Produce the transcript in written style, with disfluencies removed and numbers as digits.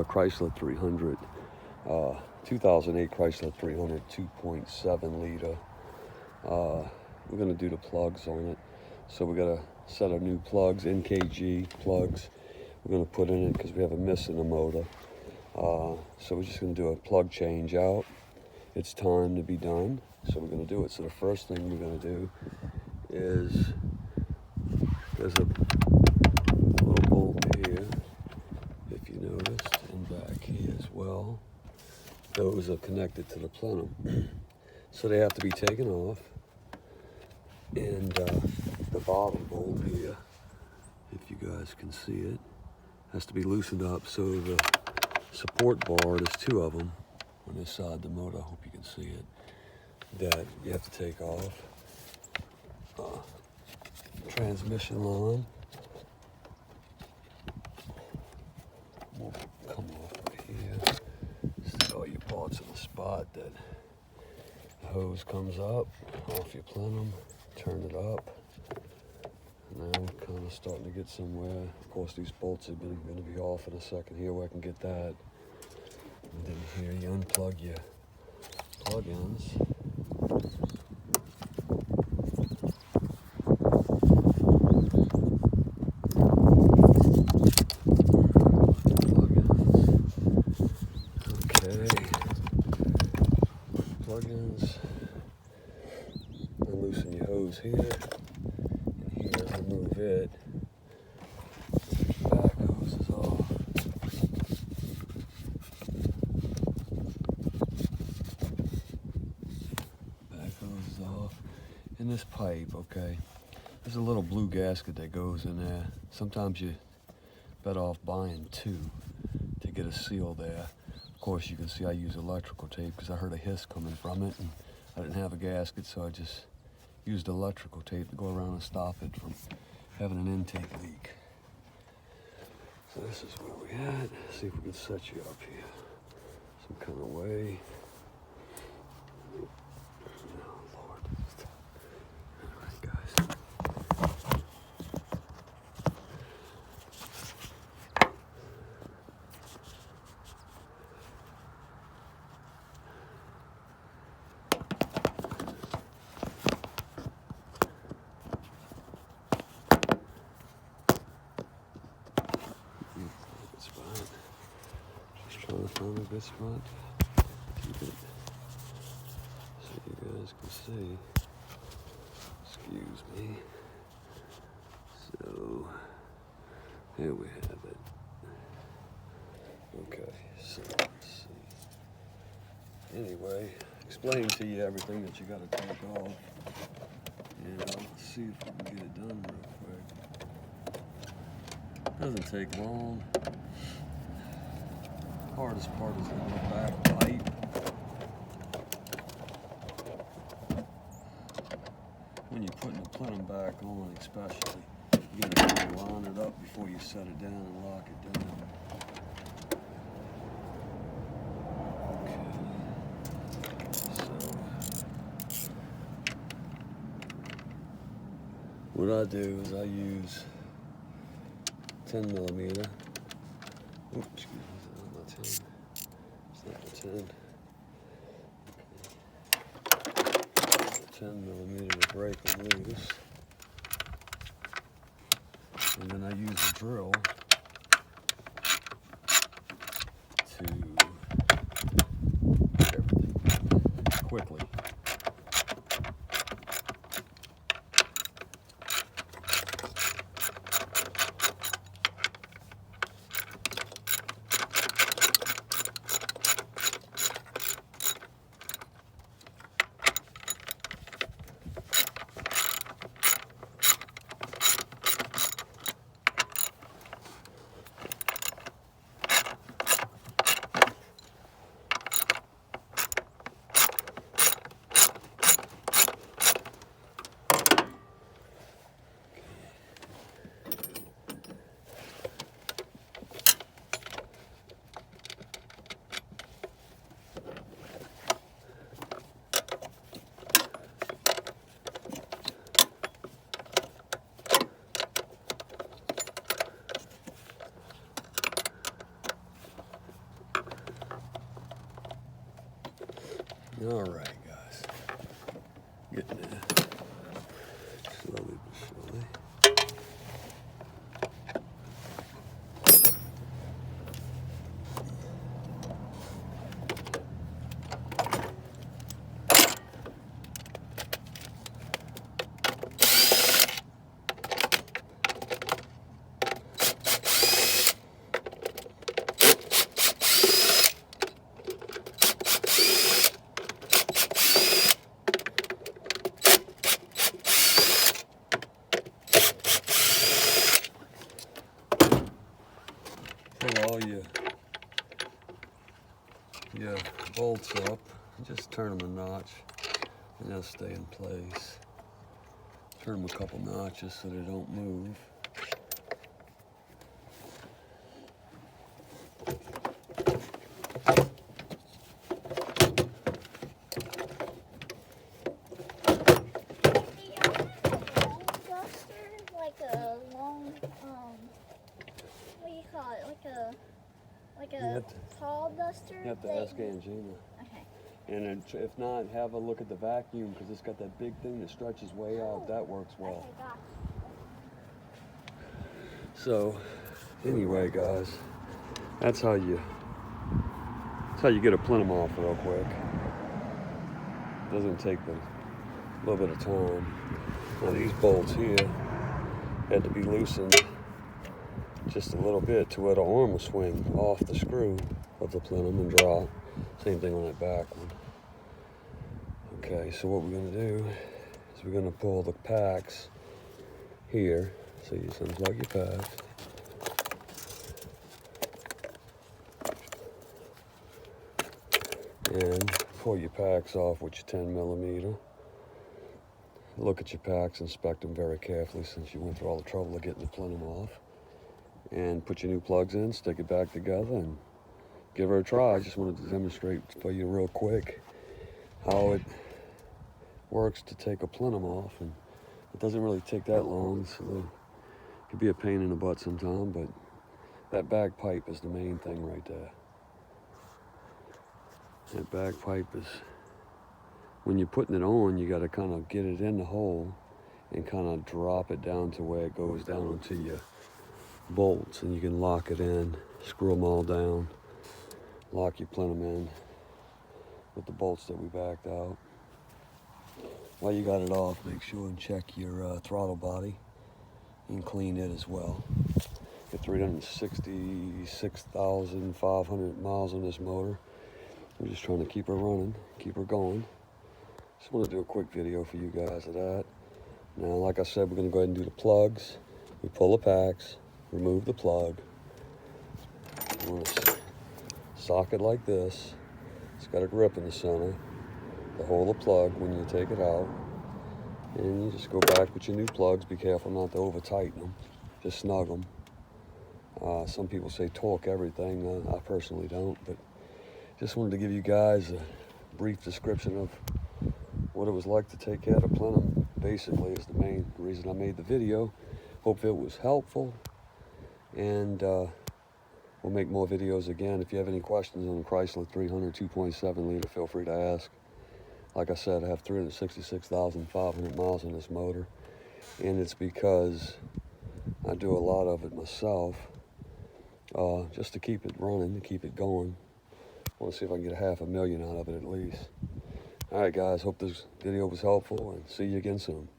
Chrysler 300, 2008 Chrysler 300, 2.7 liter. We're going to do the plugs on it. So we got a set of new plugs, NKG plugs, we're going to put in it because we have a miss in the motor. So we're just going to do a plug change out. It's time to be done, so we're going to do it. So the first thing we're going to do is, there's a little bolt here, if you noticed, and back here as well. Those are connected to the plenum. So they have to be taken off. And the bottom bolt here, if you guys can see it, has to be loosened up. So the support bar, there's two of them on this side of the motor, I hope you can see it, that you have to take off. Transmission line will come off right here. See all your parts in the spot. That the hose comes up off your plenum, turn it up. Now we're kind of starting to get somewhere. Of course, these bolts are going to be off in a second here where I can get that. And then here you unplug your plug-ins. Plug-ins, and loosen your hose here, and here, remove it. Back hose is off. Back hose is off. And this pipe, okay, there's a little blue gasket that goes in there. Sometimes you're better off buying two to get a seal there. Of course, you can see I use electrical tape because I heard a hiss coming from it, and I didn't have a gasket, so I just used electrical tape to go around and stop it from having an intake leak. So this is where we're at. See if we can set you up here some kind of way. Oh, Lord. All right, guys. Just trying to find a good spot. Keep it so you guys can see. Excuse me. So here we have it. Okay, so let's see. Anyway, explain to you everything that you got to take off. And I'll see if we can get it done real quick. Doesn't take long. Hardest part is the little back pipe. When you're putting the plenum back on, especially, you gotta kind of line it up before you set it down and lock it down. Okay. So what I do is I use 10 millimeter. Oops, excuse me. It's not the 10. Okay. 10 millimeter to break them loose. And then I use a drill to get everything quickly. All right, guys. Getting there. Slowly but surely. Pull all your bolts up, just turn them a notch and they'll stay in place. Turn them a couple notches so they don't move. Like a tall duster? You have to ask Angina. Okay. And if not, have a look at the vacuum because it's got that big thing that stretches way out. That works well. Okay, gotcha. So, anyway, guys, that's how you get a plenum off real quick. Doesn't take a little bit of time. Now these bolts here had to be loosened just a little bit to where the arm will swing off the screw of the plenum and drop. Same thing on that back one. Okay, so what we're gonna do is we're gonna pull the packs here. So you just unplug your packs. And pull your packs off with your 10mm. Look at your packs, inspect them very carefully since you went through all the trouble of getting the plenum off. And put your new plugs in, stick it back together, and give her a try. I just wanted to demonstrate for you real quick how it works to take a plenum off. And it doesn't really take that long, so it could be a pain in the butt sometime, but that bagpipe is the main thing right there. That bagpipe is, when you're putting it on, you got to kind of get it in the hole and kind of drop it down to where it goes down onto your bolts, and you can lock it in, screw them all down, lock your plenum in with the bolts that we backed out. While you got it off, make sure and check your throttle body and clean it as well. Get 366,500 miles on this motor. We're just trying to keep her running, keep her going. Just want to do a quick video for you guys of that. Now, like I said, we're going to go ahead and do the plugs. We pull the packs, remove the plug. You want to sock it like this. It's got a grip in the center to hold the plug when you take it out. And you just go back with your new plugs. Be careful not to over tighten them. Just snug them. Some people say torque everything. I personally don't, but just wanted to give you guys a brief description of what it was like to take care of a plenum. Basically, is the main reason I made the video. Hope it was helpful, and we'll make more videos again. If you have any questions on the Chrysler 300 2.7 liter, feel free to ask. Like I said, I have 366,500 miles on this motor, and it's because I do a lot of it myself, just to keep it running, to keep it going. I want to see if I can get 500,000 out of it at least. All right, guys, hope this video was helpful, and see you again soon.